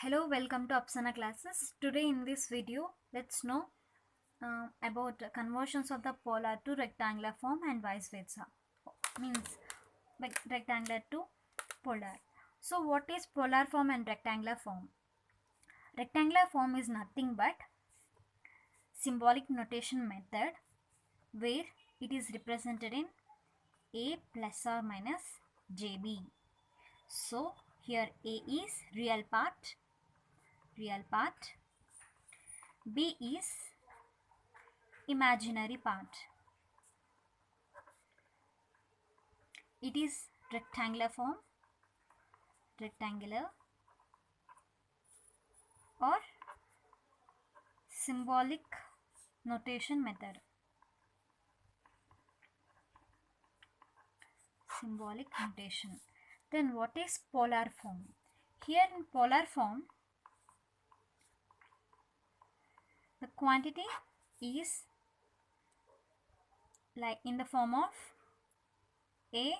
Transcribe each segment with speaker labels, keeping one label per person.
Speaker 1: Hello, welcome to Apsana classes. Today in this video, let's know about conversions of the polar to rectangular form and vice versa. Means like rectangular to polar. So what is polar form and rectangular form? Rectangular form is nothing but symbolic notation method where it is represented in a plus or minus jb. So here a is real part, b is imaginary part. It is rectangular form, rectangular or symbolic notation method. Symbolic notation. Then what is polar form? Here in polar form, the quantity is like in the form of a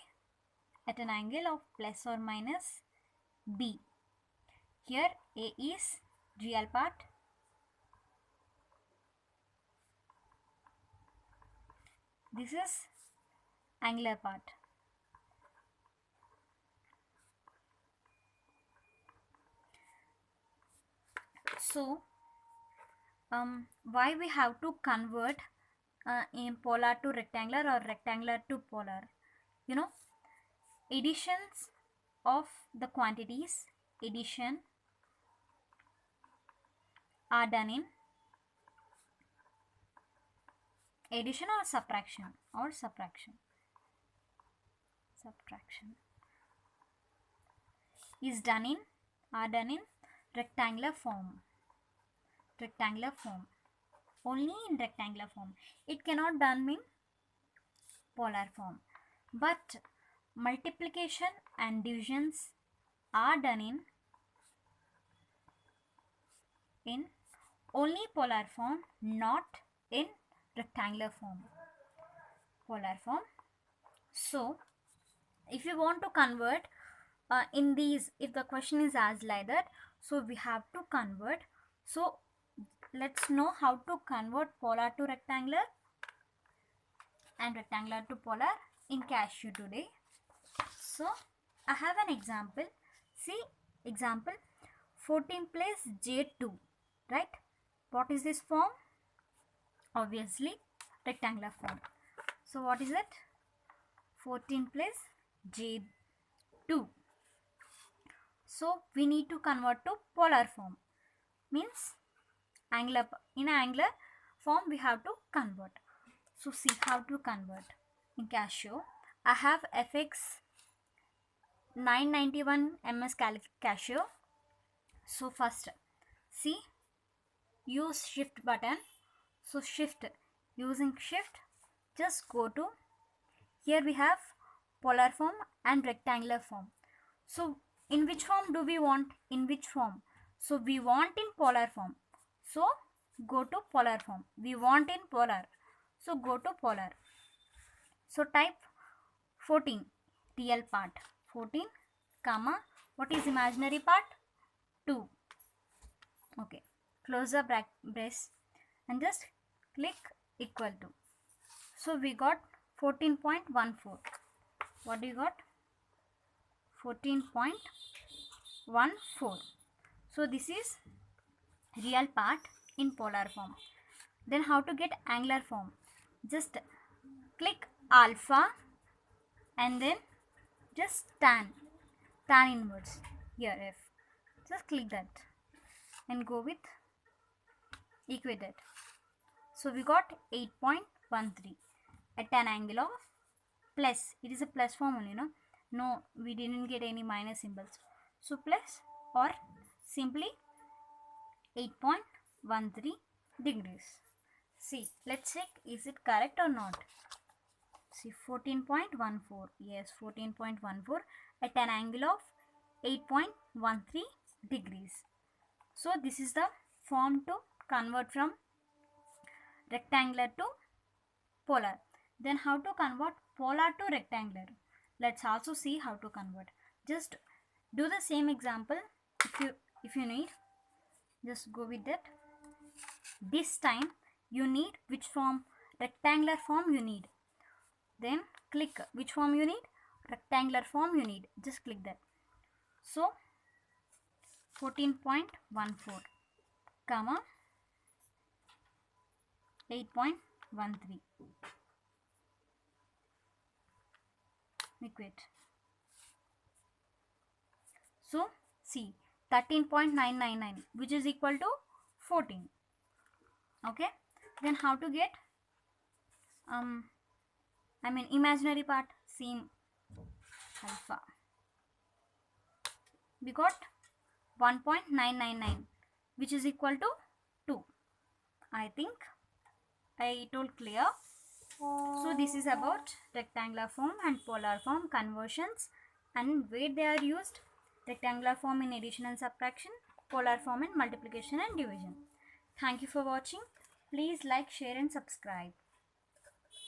Speaker 1: at an angle of plus or minus b. Here a is real part, this is angular part. So why we have to convert in polar to rectangular or rectangular to polar? You know, additions of the quantities, addition are done in addition or subtraction is done in rectangular form only in rectangular form. It cannot done in polar form, but multiplication and divisions are done in only polar form, not in rectangular form. Polar form. So if you want to convert in these, if the question is asked like that, so we have to convert. So let's know how to convert polar to rectangular and rectangular to polar in Casio today. So I have an example. See, example 14 plus j2, right? What is this form? Obviously rectangular form. So what is it? 14 plus j2. So we need to convert to polar form, means angular, in angular form we have to convert. So see how to convert in Casio. I have FX 991 MS Casio. So first see, use shift button. So shift, using shift, just go to, here we have polar form and rectangular form. So in which form do we want? In which form? So we want in polar form. So go to polar form. We want in polar. So go to polar. So type 14, real part. 14, comma, what is imaginary part? 2. Okay. Close the brace and just click equal to. So we got 14.14. What do you got? 14.14. So this is real part in polar form. Then how to get angular form? Just click alpha and then just tan inverse, here F. Just click that and go with equated. So we got 8.13 at an angle of plus. It is a plus form only, no? No, we didn't get any minus symbols. So plus or simply 8.13 degrees. See, let's check, is it correct or not? See, 14.14. Yes, 14.14 at an angle of 8.13 degrees. So this is the form to convert from rectangular to polar. Then how to convert polar to rectangular? Let's also see how to convert. Just do the same example. If you If you need, just go with that. This time you need which form? Rectangular form you need. Then click which form you need? Rectangular form you need. Just click that. So 14.14 comma 8.13 equate. So see 13.999 which is equal to 14. Okay, then how to get imaginary part? Same alpha. We got 1.999 which is equal to 2. I think I told clear. So this is about rectangular form and polar form conversions and where they are used. Rectangular form in addition and subtraction, polar form in multiplication and division. Thank you for watching. Please like, share and subscribe.